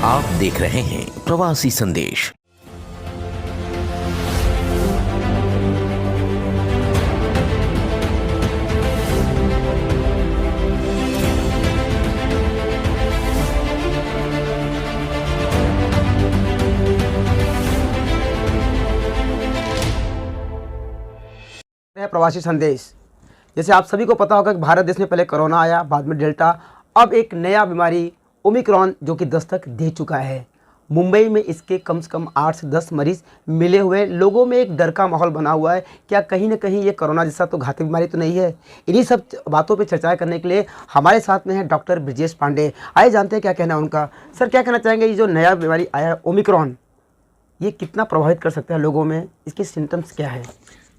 आप देख रहे हैं प्रवासी संदेश। प्रवासी संदेश। जैसे आप सभी को पता होगा कि भारत देश में पहले कोरोना आया, बाद में डेल्टा, अब एक नया बीमारी ओमिक्रॉन जो कि दस्तक दे चुका है। मुंबई में इसके कम से कम 8 से 10 मरीज मिले हुए, लोगों में एक डर का माहौल बना हुआ है। क्या कहीं ना कहीं ये कोरोना जैसा तो घातक बीमारी तो नहीं है? इन्हीं सब बातों पे चर्चा करने के लिए हमारे साथ में है डॉक्टर ब्रजेश पांडे। आइए जानते हैं क्या कहना है उनका। सर, क्या कहना चाहेंगे, ये जो नया बीमारी आया ओमिक्रॉन, ये कितना प्रभावित कर सकता है लोगों में? इसके सिम्टम्स क्या है?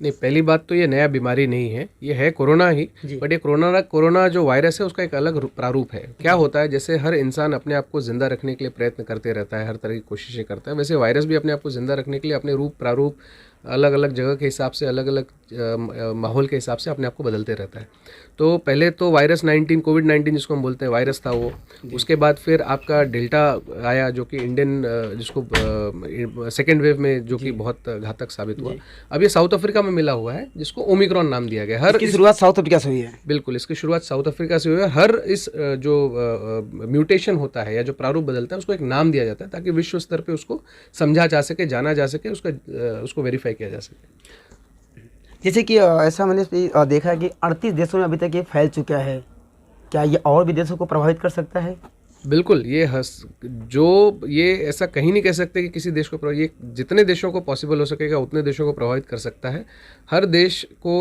नहीं, पहली बात तो ये नया बीमारी नहीं है, ये है कोरोना ही। बट ये कोरोना जो वायरस है उसका एक अलग प्रारूप है। क्या होता है, जैसे हर इंसान अपने आप को जिंदा रखने के लिए प्रयत्न करते रहता है, हर तरह की कोशिशें करता है, वैसे वायरस भी अपने आप को जिंदा रखने के लिए अपने रूप प्रारूप अलग अलग जगह के हिसाब से, अलग अलग माहौल के हिसाब से अपने आप को बदलते रहता है। तो पहले तो वायरस 19, कोविड-19 जिसको हम बोलते हैं, वायरस था वो। उसके बाद फिर आपका डेल्टा आया जो कि इंडियन, जिसको सेकेंड वेव में जो कि बहुत घातक साबित हुआ। अब ये साउथ अफ्रीका में मिला हुआ है जिसको ओमिक्रॉन नाम दिया गया। इसकी शुरुआत साउथ अफ्रीका से हुई है। बिल्कुल, इसकी शुरुआत साउथ अफ्रीका से हुई है। हर इस जो म्यूटेशन होता है या जो प्रारूप बदलता है उसको एक नाम दिया जाता है ताकि विश्व स्तर पे उसको समझा जा सके, जाना जा सके, उसको वेरीफाई किया जा सके। जैसे कि ऐसा मैंने देखा है कि 38 देशों में अभी तक ये फैल चुका है। क्या ये और भी देशों को प्रभावित कर सकता है? बिल्कुल, ये ऐसा कहीं नहीं कह सकते कि किसी देश को ये जितने देशों को पॉसिबल हो सकेगा उतने देशों को प्रभावित कर सकता है। हर देश को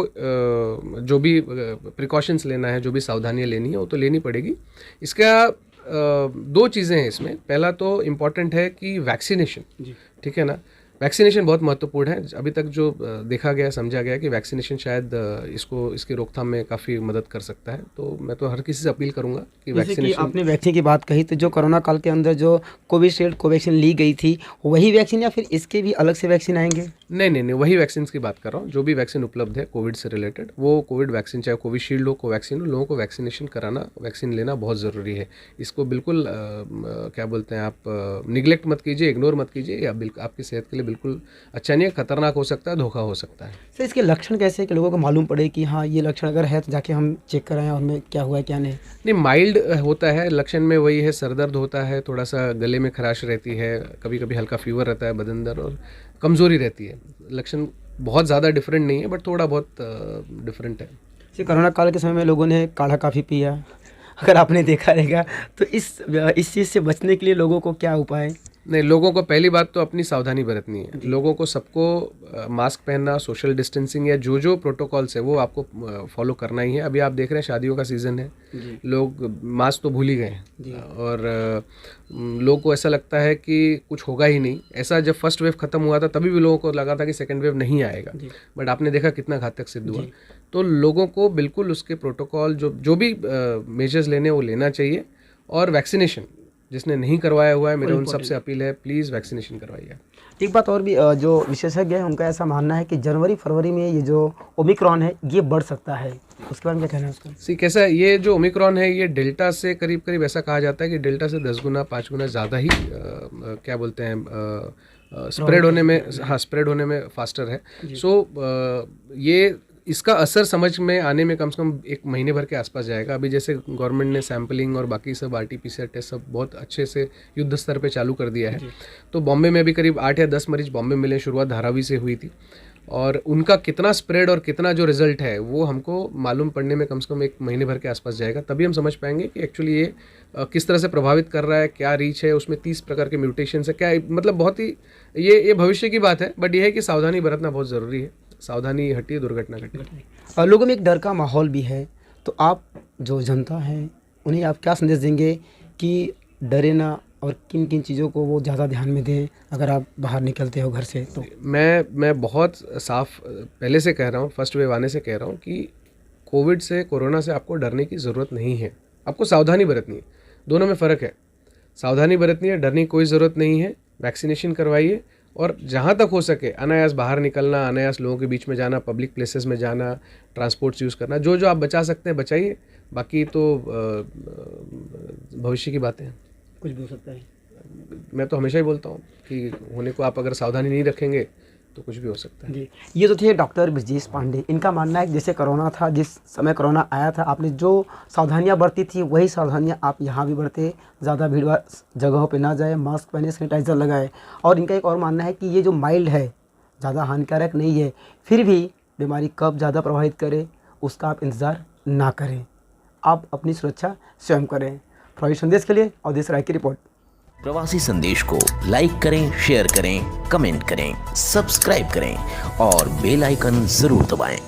जो भी प्रिकॉशंस लेना है, जो भी सावधानियां लेनी है वो तो लेनी पड़ेगी। इसका 2 चीज़ें हैं इसमें। पहला तो इम्पॉर्टेंट है कि वैक्सीनेशन, ठीक है ना। वैक्सीनेशन बहुत महत्वपूर्ण है। अभी तक जो देखा गया, समझा गया कि वैक्सीनेशन शायद इसकी रोकथाम में काफ़ी मदद कर सकता है। तो मैं तो हर किसी से अपील करूंगा कि वैक्सीनेशन। आपने वैक्सीन की बात कही, तो जो कोरोना काल के अंदर जो कोविशील्ड कोवैक्सीन ली गई थी, वही वैक्सीन या फिर इसके भी अलग से वैक्सीन आएंगे? नहीं, वही वैक्सीन की बात कर रहा हूँ। जो भी वैक्सीन उपलब्ध है कोविड से रिलेटेड, वो कोविड वैक्सीन, चाहे कोविशील्ड हो, कोवैक्सीन हो, लोगों को वैक्सीनेशन कराना, वैक्सीन लेना बहुत ज़रूरी है। इसको बिल्कुल क्या बोलते हैं आप, निगलेक्ट मत कीजिए, इग्नोर मत कीजिए। या आपकी सेहत के लिए बिल्कुल अच्छा नहीं है, खतरनाक हो सकता है, धोखा हो सकता है। सर, इसके लक्षण कैसे हैं कि लोगों को मालूम पड़े कि हाँ ये लक्षण अगर है तो जाके हम चेक कराएं और हमें क्या हुआ है क्या नहीं? नहीं, माइल्ड होता है लक्षण में, वही है, सर दर्द होता है, थोड़ा सा गले में खराश रहती है, कभी कभी हल्का फीवर रहता है बदन दर्द और कमज़ोरी रहती है। लक्षण बहुत ज़्यादा डिफरेंट नहीं है, बट थोड़ा बहुत डिफरेंट है। जैसे कोरोना काल के समय में लोगों ने काढ़ा काफ़ी पिया, अगर आपने देखा रहेगा, तो इस चीज़ से बचने के लिए लोगों को क्या उपाय? नहीं, लोगों को पहली बात तो अपनी सावधानी बरतनी है। लोगों को सबको मास्क पहनना, सोशल डिस्टेंसिंग या जो प्रोटोकॉल्स है वो आपको फॉलो करना ही है। अभी आप देख रहे हैं शादियों का सीज़न है, लोग मास्क तो भूल ही गए हैं और लोगों को ऐसा लगता है कि कुछ होगा ही नहीं। ऐसा जब फर्स्ट वेव ख़त्म हुआ था तभी भी लोगों को लगा था कि सेकेंड वेव नहीं आएगा, बट आपने देखा कितना घातक सिद्ध हुआ। तो लोगों को बिल्कुल उसके प्रोटोकॉल जो भी मेजर्स लेने वो लेना चाहिए। और वैक्सीनेशन जिसने नहीं करवाया हुआ है, मेरे उन सबसे अपील है, प्लीज़ वैक्सीनेशन करवाइए। एक बात और भी, जो विशेषज्ञ हैं उनका ऐसा मानना है कि जनवरी फरवरी में ये जो ओमिक्रॉन है ये बढ़ सकता है, उसके बारे में क्या कहना है उसका? कैसा है, ये जो ओमिक्रॉन है ये डेल्टा से करीब ऐसा कहा जाता है कि डेल्टा से 10 गुना 5 गुना ज़्यादा ही क्या बोलते हैं स्प्रेड होने में फास्टर है। ये इसका असर समझ में आने में कम से कम 1 महीने भर के आसपास जाएगा। अभी जैसे गवर्नमेंट ने सैम्पलिंग और बाकी सब RT-PCR टेस्ट सब बहुत अच्छे से युद्ध स्तर पे चालू कर दिया है। तो बॉम्बे में भी करीब 8 या 10 मरीज बॉम्बे मिले, शुरुआत धारावी से हुई थी। और उनका कितना स्प्रेड और कितना जो रिजल्ट है वो हमको मालूम पड़ने में कम से कम 1 महीने भर के आसपास जाएगा। तभी हम समझ पाएंगे कि एक्चुअली ये किस तरह से प्रभावित कर रहा है, क्या रीच है, उसमें 30 प्रकार के म्यूटेशन है, क्या मतलब बहुत ही ये भविष्य की बात है। बट ये है कि सावधानी बरतना बहुत ज़रूरी है। सावधानी हटी दुर्घटना घटी। लोगों में एक डर का माहौल भी है, तो आप जो जनता है उन्हें आप क्या संदेश देंगे कि डरे ना और किन किन चीज़ों को वो ज़्यादा ध्यान में दें अगर आप बाहर निकलते हो घर से? तो मैं बहुत साफ पहले से कह रहा हूँ, फर्स्ट वेव आने से कह रहा हूँ कि कोविड से, कोरोना से आपको डरने की ज़रूरत नहीं है, आपको सावधानी बरतनी है। दोनों में फ़र्क है। सावधानी बरतनी है, डरने की कोई ज़रूरत नहीं है। वैक्सीनेशन करवाइए और जहाँ तक हो सके अनायास बाहर निकलना, अनायास लोगों के बीच में जाना, पब्लिक प्लेसेस में जाना, ट्रांसपोर्ट्स यूज़ करना, जो आप बचा सकते हैं बचाइए। बाकी तो भविष्य की बातें हैं। कुछ भी हो सकता है। मैं तो हमेशा ही बोलता हूँ कि होने को आप अगर सावधानी नहीं रखेंगे तो कुछ भी हो सकता है। जी, ये तो थे डॉक्टर ब्रजेश पांडे। इनका मानना है कि जैसे कोरोना था, जिस समय कोरोना आया था, आपने जो सावधानियां बरती थी वही सावधानियां आप यहाँ भी बरते। ज़्यादा भीड़ भाड़ जगहों पे ना जाए, मास्क पहने, सैनिटाइज़र लगाए। और इनका एक और मानना है कि ये जो माइल्ड है, ज़्यादा हानिकारक नहीं है, फिर भी बीमारी कब ज़्यादा प्रभावित करे उसका आप इंतज़ार ना करें, आप अपनी सुरक्षा स्वयं करें। प्रवासी संदेश के लिए अवधेश राय की रिपोर्ट। प्रवासी संदेश को लाइक करें, शेयर करें, कमेंट करें, सब्सक्राइब करें और बेल आइकन जरूर दबाएं।